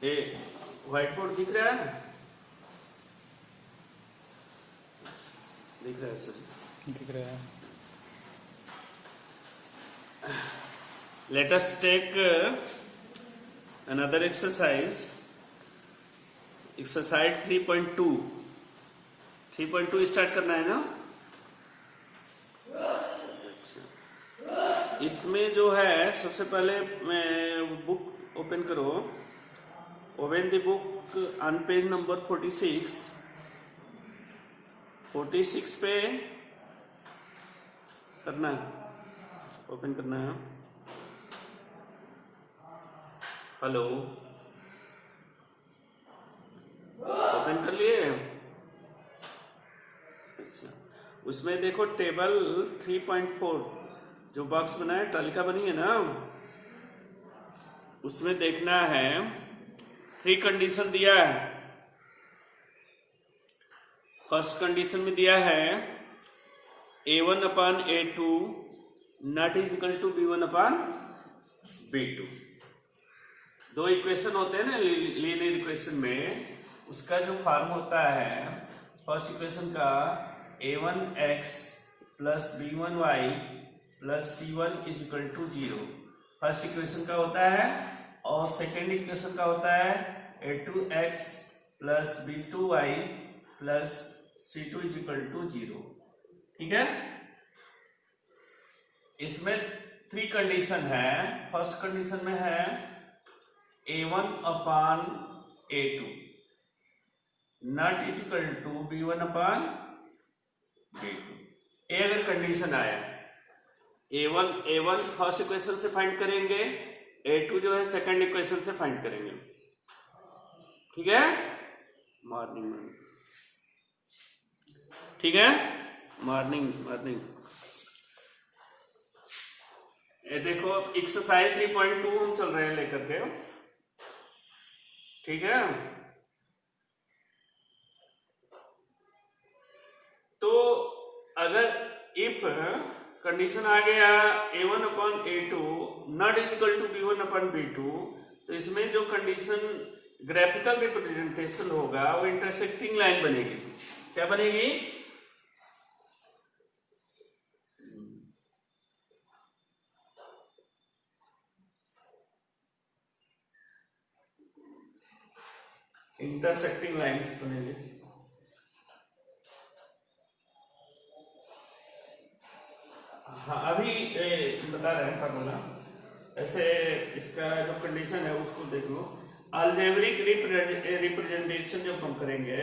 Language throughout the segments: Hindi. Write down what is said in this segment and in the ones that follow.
ए व्हाइट बोर्ड दिख रहा है? दिख रहा है सर? दिख रहा है। Let us take another exercise. Exercise 3.2. 3.2 start करना है ना? इसमें जो है सबसे पहले मैं बुक ओपन करो. Open the book on page number 46. 46 पे करना है, ओपन करना है. हेलो, ओपन कर लिए? अच्छा, उसमें देखो टेबल 3.4 जो बॉक्स बना है, तालिका बनी है ना, उसमें देखना है 3 कंडीशन दिया है. फर्स्ट कंडीशन में दिया है A1 upon A2 not is equal to B1 upon B2. 2 equation होते हैं ना लीनियर इक्वेशन में, उसका जो फॉर्म होता है फर्स्ट इक्वेशन का A1x plus B1y plus C1 is equal to 0 first equation का होता है. और सेकेंड इक्वेशन का होता है A2x plus B2y plus C2 is equal to 0. ठीक है. इसमें 3 कंडीशन है. फर्स्ट कंडीशन में है A1 upon A2 not is equal to B1 upon B2. ये अगर कंडीशन आया, A1 फर्स्ट इक्वेशन से फाइंड करेंगे, A2 जो है सेकंड इक्वेशन से फाइंड करेंगे. ठीक है. मॉर्निंग में, ठीक है. मॉर्निंग ये देखो एक्सरसाइज 3.2 हम चल रहे हैं लेकर के. ठीक है. तो अगर इफ कंडीशन आ गया A1 upon A2 not is equal to B1 upon B2, तो इसमें जो कंडीशन ग्राफिकल रिप्रेजेंटेशन होगा वो इंटरसेक्टिंग लाइन बनेगी. क्या बनेगी? इंटरसेक्टिंग लाइंस बनेगी. हाँ, अभी बता रहे हैं फॉर्मूला. ऐसे इसका जो कंडीशन है उसको देख लो. अलजेब्रिक रिप्रेजेंटेशन जब हम करेंगे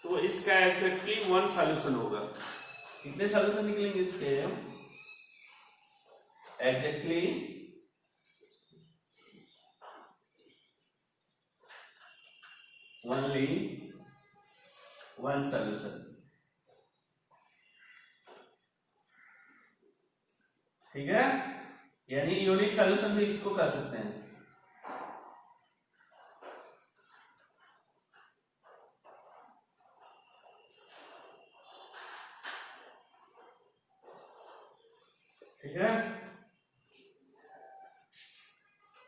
तो इसका एग्जैक्टली 1 सॉल्यूशन होगा. कितने सॉल्यूशन निकलेंगे इसके? Exactly only 1 solution. ठीक है. यानी यूनिक सॉल्यूशन भी इसको कर सकते हैं. ठीक है.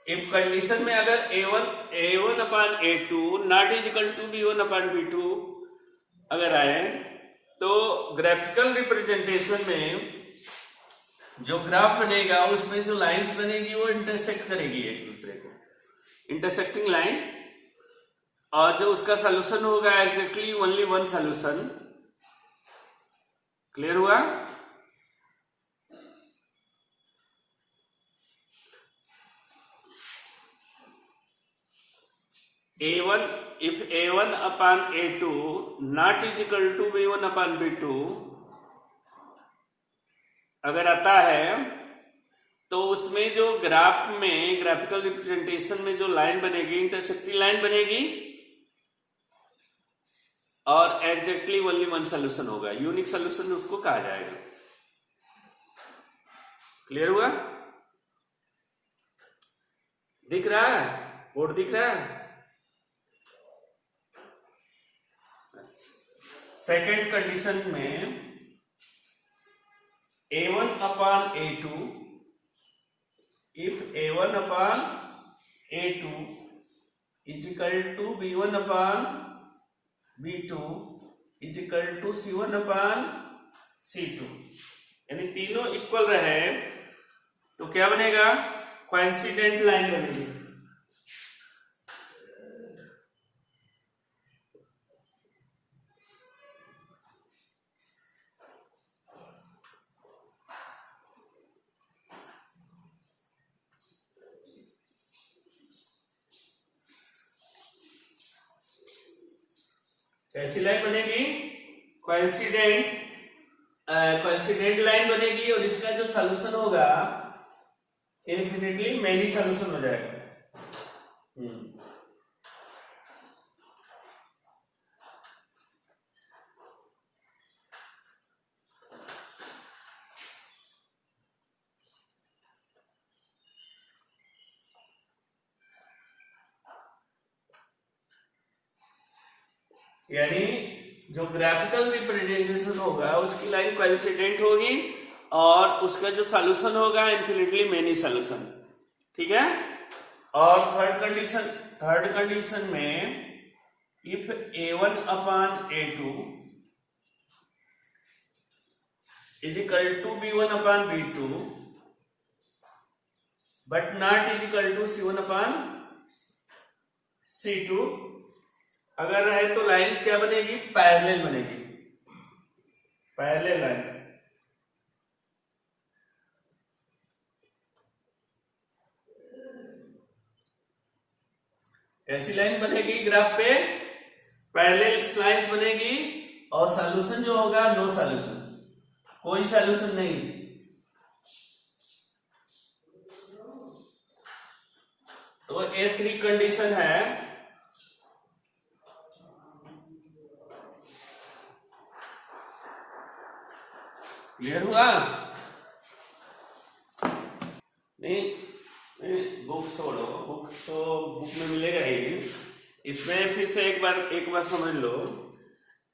इफ कंडीशन में अगर A1 upon A2 not is equal to B1 upon B2 अगर आए, तो ग्राफिकल रिप्रेजेंटेशन में जो ग्राफ बनेगा उसमें जो लाइंस बनेगी वो इंटरसेक्ट करेगी एक दूसरे को, इंटरसेक्टिंग लाइन. और जो उसका सॉल्यूशन होगा एग्जैक्टली ओनली 1 सॉल्यूशन. क्लियर हुआ? A1 if A1 upon A2 not is equal to B1 upon B2 अगर आता है, तो उसमें जो ग्राफ में ग्राफिकल रिप्रेजेंटेशन में जो लाइन बनेगी इंटरसेक्टिंग लाइन बनेगी और एग्जैक्टली ओनली 1 सॉल्यूशन होगा. यूनिक सॉल्यूशन उसको कहा जाएगा. क्लियर हुआ? दिख रहा है? बोर्ड दिख रहा है? सेकेंड कंडीशन में A1 upon A2 if A1 upon A2 is equal to B1 upon B2 is equal to C1 upon C2, यानी तीनों इक्वल रहे तो क्या बनेगा, कोइंसिडेंट लाइन बनेगी। कैसी लाइन बनेगी, कोइंसिडेंट लाइन बनेगी, और इसका जो सॉल्यूशन होगा इन्फिनिटली मैनी सॉल्यूशन हो जाएगा। यानी जो ग्राफिकल रिप्रेजेंटेशन होगा उसकी लाइन कोइंसिडेंट होगी और उसका जो सॉल्यूशन होगा इन्फिनिटली मेनी सॉल्यूशन, ठीक है। और थर्ड कंडीशन में if A1 upon A2 is equal to B1 upon B2 but not is equal to C1 upon C2, अगर रहे तो लाइन क्या बनेगी, पैरेलल बनेगी, पैरेलल लाइन। ऐसी लाइन बनेगी ग्राफ पे, पैरेलल लाइंस बनेगी और सॉल्यूशन जो होगा नो सॉल्यूशन, कोई सॉल्यूशन नहीं। तो A3 कंडीशन है, क्लियर हुआ? नहीं बुक छोड़ो, बुक तो बुक में मिलेगा ही, इसमें फिर से एक बार समझ लो।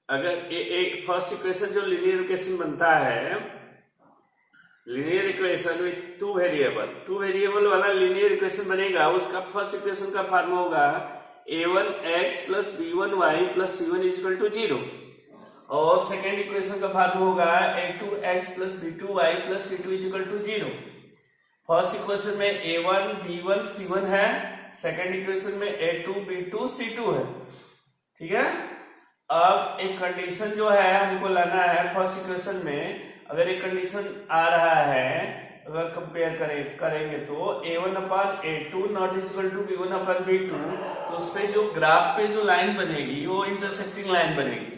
अगर एक फर्स्ट इक्वेशन जो लीनियर इक्वेशन बनता है, linear equation with two variable वाला लीनियर इक्वेशन बनेगा, उसका फर्स्ट इक्वेशन का फॉर्म होगा A1x plus B1y plus C1 equal to 0, और सेकेंड इक्वेशन का फॉर्म होगा A2x plus B2y plus C2 equal to 0। First equation में A1 B1 C1 है, सेकेंड इक्वेशन में A2 B2 C2 है, ठीक है। अब एक कंडीशन जो है हमको लाना है फर्स्ट इक्वेशन में, अगर एक कंडीशन आ रहा है, अगर कंपेयर करेंगे तो A1 upon A2 not equal to B1 upon B2, तो उस पे जो ग्राफ पे जो लाइन बनेगी वो इंटरसेक्टिंग लाइन बनेगी,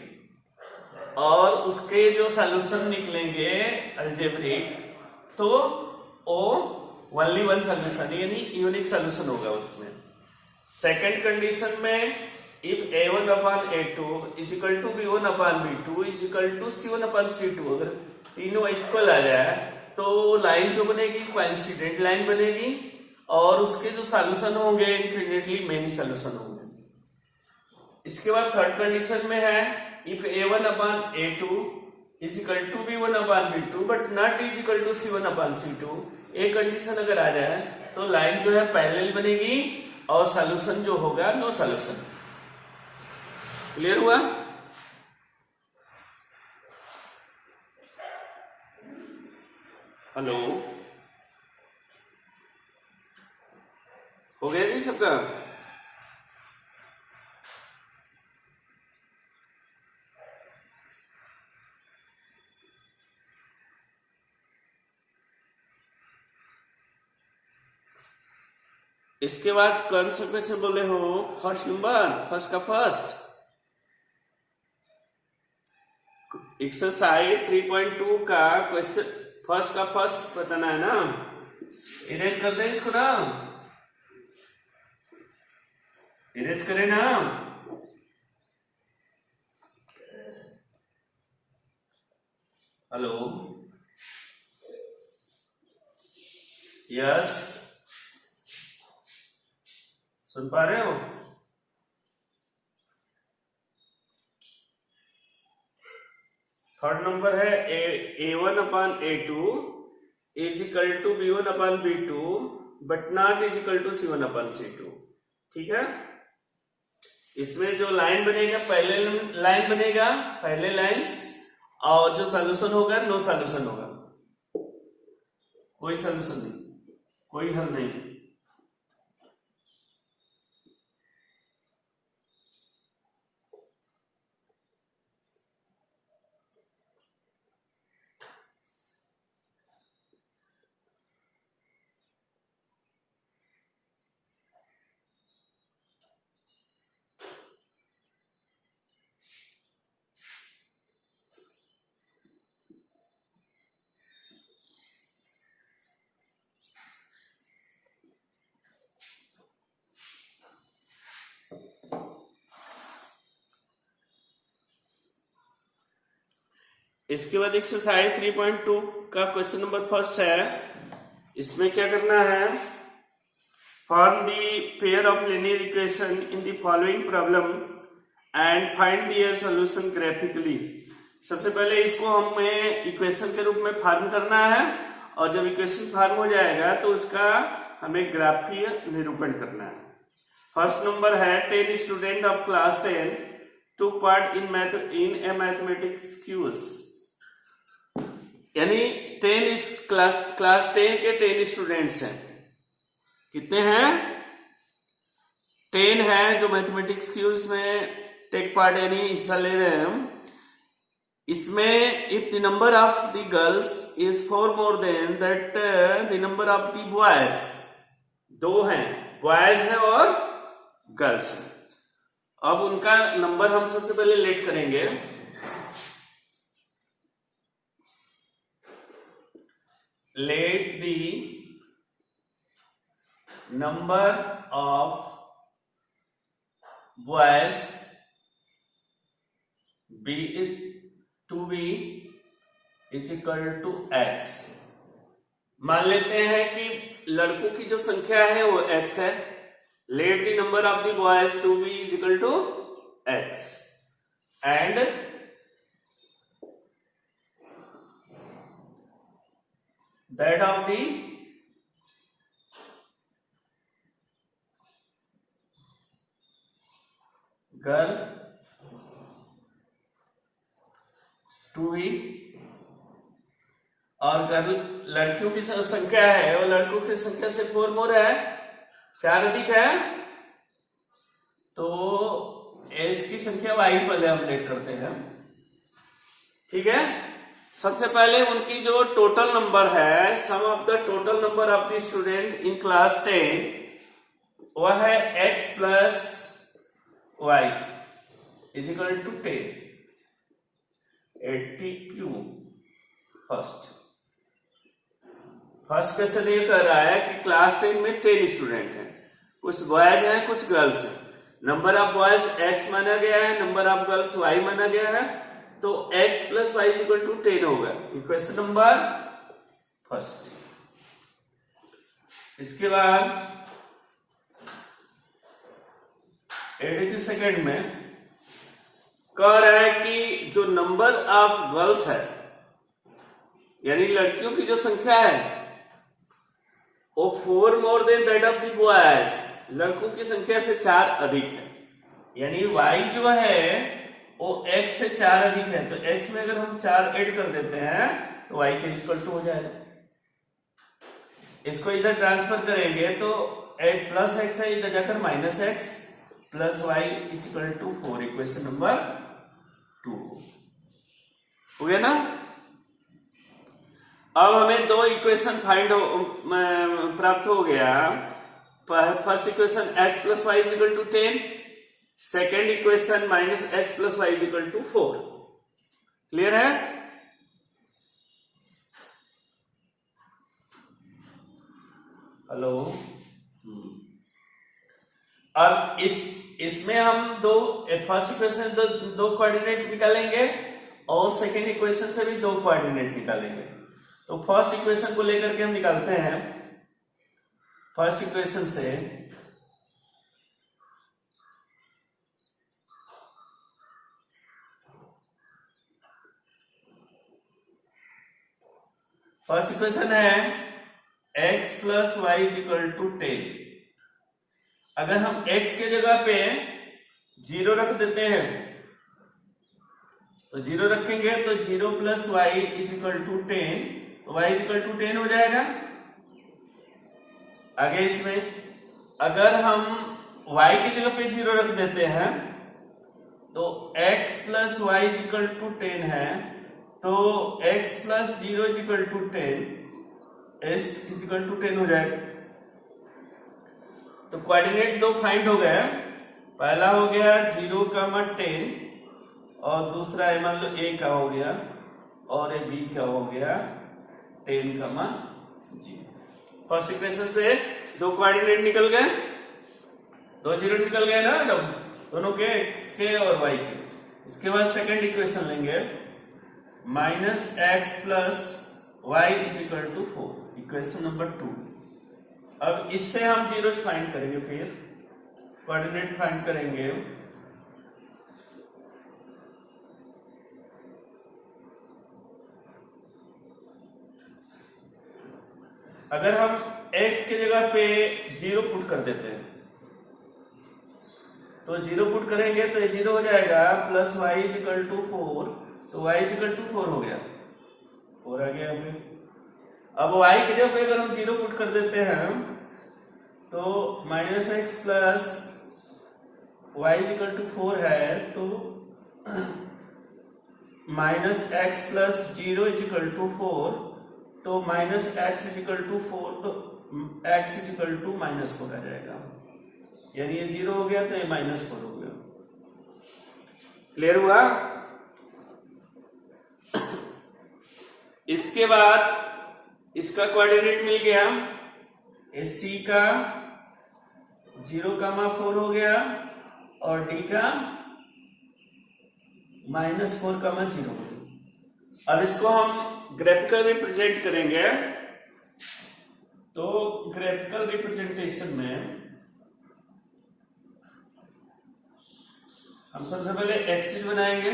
और उसके जो सॉल्यूशन निकलेंगे अलजेब्रिक, तो वो ओनली वन सॉल्यूशन यानी यूनिक सॉल्यूशन होगा उसमें। सेकंड कंडीशन में if A1 upon A2 is equal to B1 upon B2 is equal to C1 upon C2, अगर तीनों इक्वल आ जाए तो लाइन जो बनेगी कोइंसिडेंट लाइन बनेगी, और उसके जो सॉल्यूशन होंगे इन्फिनिटली मेनी सॉल्यूशन होंगे। इसके बाद थर्ड कंडीशन में है if A1 upon A2 is equal to B1 upon B2 but not is equal to C1 upon C2, एक कंडीशन अगर आ जाए तो लाइन जो है पैरेलल बनेगी और सॉल्यूशन जो होगा नो सॉल्यूशन। क्लियर हुआ? हेलो, हो गया जी सबका? इसके बाद कौन सा क्वेश्चन बोले हो? फर्स्ट नंबर, फर्स्ट का फर्स्ट एक्सरसाइज 3.2 का क्वेश्चन, फर्स्ट का फर्स्ट बताना है ना। इरेज कर दे इसको ना, इरेज करें ना। हेलो, यस, सुन पा रहे हो? थर्ड नंबर है A1 upon A2 is equal to B1 upon B2 but not is equal to C1 upon C2, ठीक है। इसमें जो लाइन बनेगा पहले लाइन बनेगा, पहले लाइंस, और जो सॉल्यूशन होगा नो सॉल्यूशन होगा, कोई सॉल्यूशन नहीं, कोई हल नहीं। इसके बाद एक्सरसाइज 3.2 का क्वेश्चन नंबर फर्स्ट है। इसमें क्या करना है, form the pair of linear equation in the following problem and find their solution graphically. सबसे पहले इसको हमें इक्वेशन के रूप में फॉर्म करना है, और जब इक्वेशन फॉर्म हो जाएगा तो उसका हमें ग्राफीय निरूपण करना है। फर्स्ट नंबर है 10 student of class 10 took part in a mathematics quiz। यानी 10 क्लास 10 के 10 स्टूडेंट्स हैं। कितने हैं? 10 हैं जो मैथमेटिक्स क्यूज में टेक पार्ट यानी हिस्सा ले रहे हैं। इसमें if the number of the girls is 4 more than that the number of the boys, 2 हैं, बॉयज हैं और गर्ल्स हैं। अब उनका नंबर हम सबसे पहले लेट करेंगे। Let the number of boys be to be is equal to x. मान लेते हैं कि लड़कों की जो संख्या है वो x है। Let the number of the boys to be is equal to x and that of the girl to be, और गर्ल लड़कियों की संख्या है और लड़कों की संख्या से 4 मोर है, 4 अधिक है, तो इसकी संख्या y पहले हम लेट करते हैं। ठीक है, सबसे पहले उनकी जो टोटल नंबर है, sum of the total number of the student in class 10, वह है x plus y is equal to 10, 80 cube. First question ये कह रहा है कि क्लास 10 में 10 स्टूडेंट हैं, कुछ बॉयज हैं कुछ गर्ल्स हैं। नंबर ऑफ बॉयज x माना गया है, नंबर ऑफ गर्ल्स y माना गया है, तो x plus y is equal to 10 होगा। Question number first. इसके बाद 82 सेकेंड में कह रहा है कि जो नंबर ऑफ गर्ल्स है यानी लड़कियों की जो संख्या है वो 4 more than that of the boys, लड़कों की संख्या से 4 अधिक है। यानी y जो है वो x से 4 अधिक है, तो x में अगर हम 4 ऐड कर देते हैं तो y के इक्वल टू हो जाएगा। इसको इधर ट्रांसफर करेंगे तो प्लस x है, इधर जाकर minus x plus y equal to 4। Equation number 2 हो गया ना। अब हमें 2 इक्वेशन प्राप्त हो गया। First equation x plus y is equal to 10, second equation minus x plus y is equal to 4। Clear है? हेलो। अब इसमें हम फर्स्ट इक्वेशन दो कोऑर्डिनेट निकालेंगे और सेकेंड इक्वेशन से भी 2 कोऑर्डिनेट निकालेंगे। तो फर्स्ट इक्वेशन को लेकर के हम निकालते हैं। फर्स्ट इक्वेशन से फर्स्ट इक्वेशन है x plus y is equal to 10। अगर हम x के जगह पे जीरो रख देते हैं, तो जीरो रखेंगे तो 0 plus y is equal to 10, तो वाई इज इक्वल टू 10 हो जाएगा। आगे इसमें अगर हम y की जगह पे 0 रख देते हैं तो x plus y is equal to 10 है, तो x plus 0 is equal to 10, s is equal to 10 हो जाएगा। तो कोऑर्डिनेट दो फाइंड हो गए, पहला हो गया 0, 10 और दूसरा है मान लो a का हो गया और ये b का हो गया 10, 0। फर्स्ट इक्वेशन से दो कोऑर्डिनेट निकल गए, दो जीरो निकल गए ना दोनों के, x के और y के। इसके बाद सेकंड इक्वेशन लेंगे minus x plus y is equal to 4, equation number 2। अब इससे हम जीरो फाइंड करेंगे, फिर कोऑर्डिनेट फाइंड करेंगे। अगर हम x की जगह पे 0 पुट कर देते हैं तो 0 पुट करेंगे तो ये 0 हो जाएगा, plus y is equal to 4, तो y इज इक्वल टू 4 हो गया, 4 आ गया हमें। अब y की जगह पे अगर हम 0 पुट कर देते हैं तो minus x plus y is equal to 4 है, तो minus x plus 0 is equal to 4, तो minus x is equal to 4, तो एक्स इज इक्वल टू -4 आ जाएगा, यानी ये 0 हो गया तो ये -4 हो गया। क्लियर हुआ? इसके बाद इसका कोऑर्डिनेट मिल गया, AC का 0,4 हो गया और D का -4,0। अब इसको हम ग्राफिकल रिप्रेजेंट करेंगे, तो ग्राफिकल रिप्रेजेंटेशन में हम सबसे पहले एक्सिस बनाएंगे,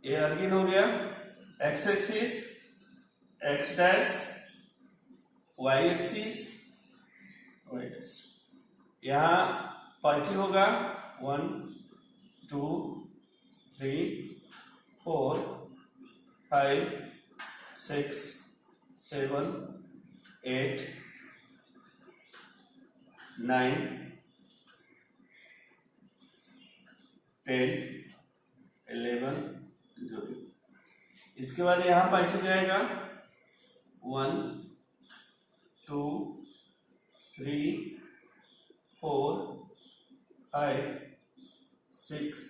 ये अर्गिन हो गया, x axis, x dash, y axis, y dash. यहां पॉजिटिव होगा 1, 2, 3, 4, 5, 6, 7, 8, 9, 10, 11, 12। इसके बाद यहां पॉइंट हो जाएगा 1, 2, 3, 4, 5, 6,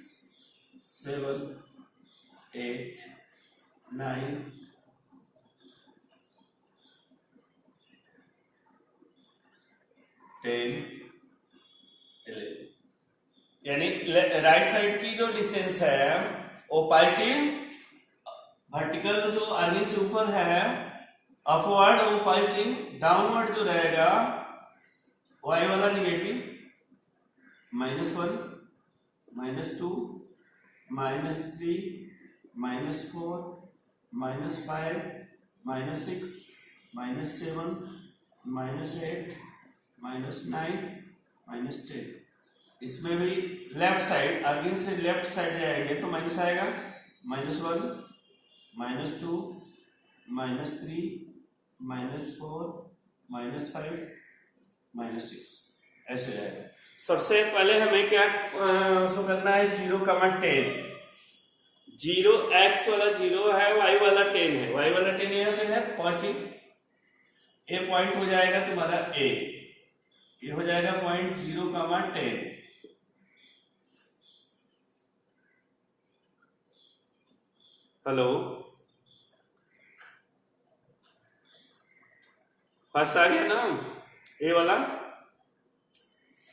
7, 8, 9, 10, 11। यानी राइट साइड की जो डिस्टेंस है वो पॉजिटिव, वर्टिकल जो अर्निंग से ऊपर है अपवर्ड वो पॉजिटिव, डाउनवर्ड जो रहेगा वाई वाला नेगेटिव, -1, -2, -3, -4, -5, -6, -7, -8, -9, -10। इसमें भी लेफ्ट साइड अर्गिन से लेफ्ट साइड जाएंगे तो माइनस आएगा, -1, -2, -3, -4, -5, -6 ऐसे आएगा। सबसे पहले हमें क्या उसको करना है, 0,10, 0 x वाला 0 है, y वाला 10 है, y वाला 10 यहाँ पे है पॉजिटिव, ए पॉइंट हो जाएगा तुम्हारा ए, ये हो जाएगा पॉइंट 0,10। हेलो, फर्स्ट आ गया ना ए वाला।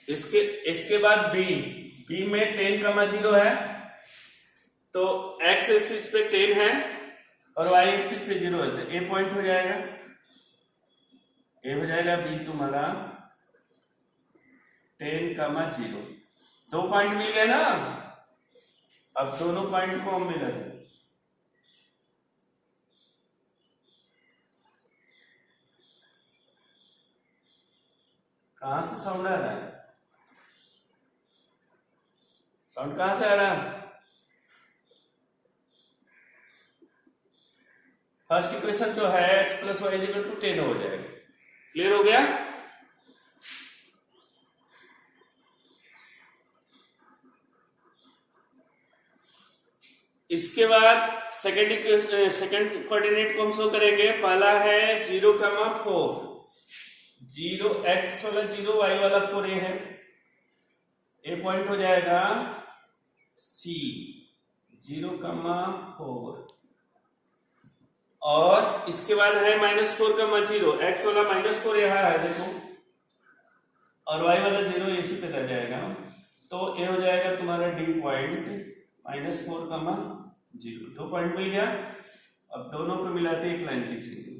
इसके बाद बी में 10,0 है, तो एक्स एक्सिस पे 10 है और वाई एक्सिस पे 0 है, तो ए पॉइंट हो जाएगा, ए हो जाएगा बी तुम्हारा 10,0। 2 पॉइंट मिल गए ना, अब दोनों पॉइंट को हम मिला दें। कहां से साउंड आ रहा है? साउंड कहां से आ रहा है? फर्स्ट इक्वेशन जो है x plus y equal to 10 हो जाएगा। क्लियर हो गया? इसके बाद सेकंड कोऑर्डिनेट को हम शो करेंगे। पहला है 0,4, 0 x वाला 0, y वाला 4 ए है। ए पॉइंट हो जाएगा C, 0,4। और इसके बाद है -4,0, x वाला -4 यहाँ है देखो, और y वाला 0 इसी पे रह जाएगा। तो ये हो जाएगा तुम्हारा D पॉइंट -4,0। 2 पॉइंट मिल गया। अब दोनों को मिलाते एक लाइन खींचेंगे।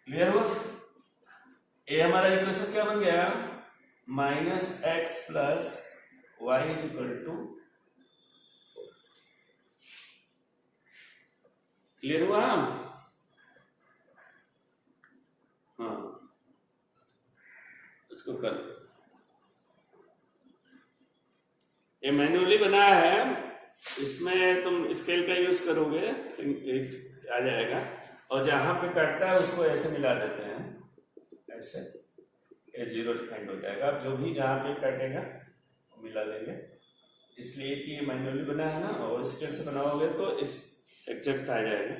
क्लियर हुआ? ये हमारा इक्वेशन क्या बन गया? -x plus y equal to. Clear हुआ? हाँ, इसको कर। ये मैन्युअली बनाया है, इसमें तुम स्केल का यूज करोगे आ जाएगा। और जहां पे कटता है उसको ऐसे मिला देते हैं, ऐसे ये 0 फाइंड हो जाएगा। अब जो भी जहां पे काटेगा वो मिला लेंगे, इसलिए कि ये मैन्युअली बना है ना, और स्केल से बनाओगे तो इस एग्जैक्ट आ जाएगा।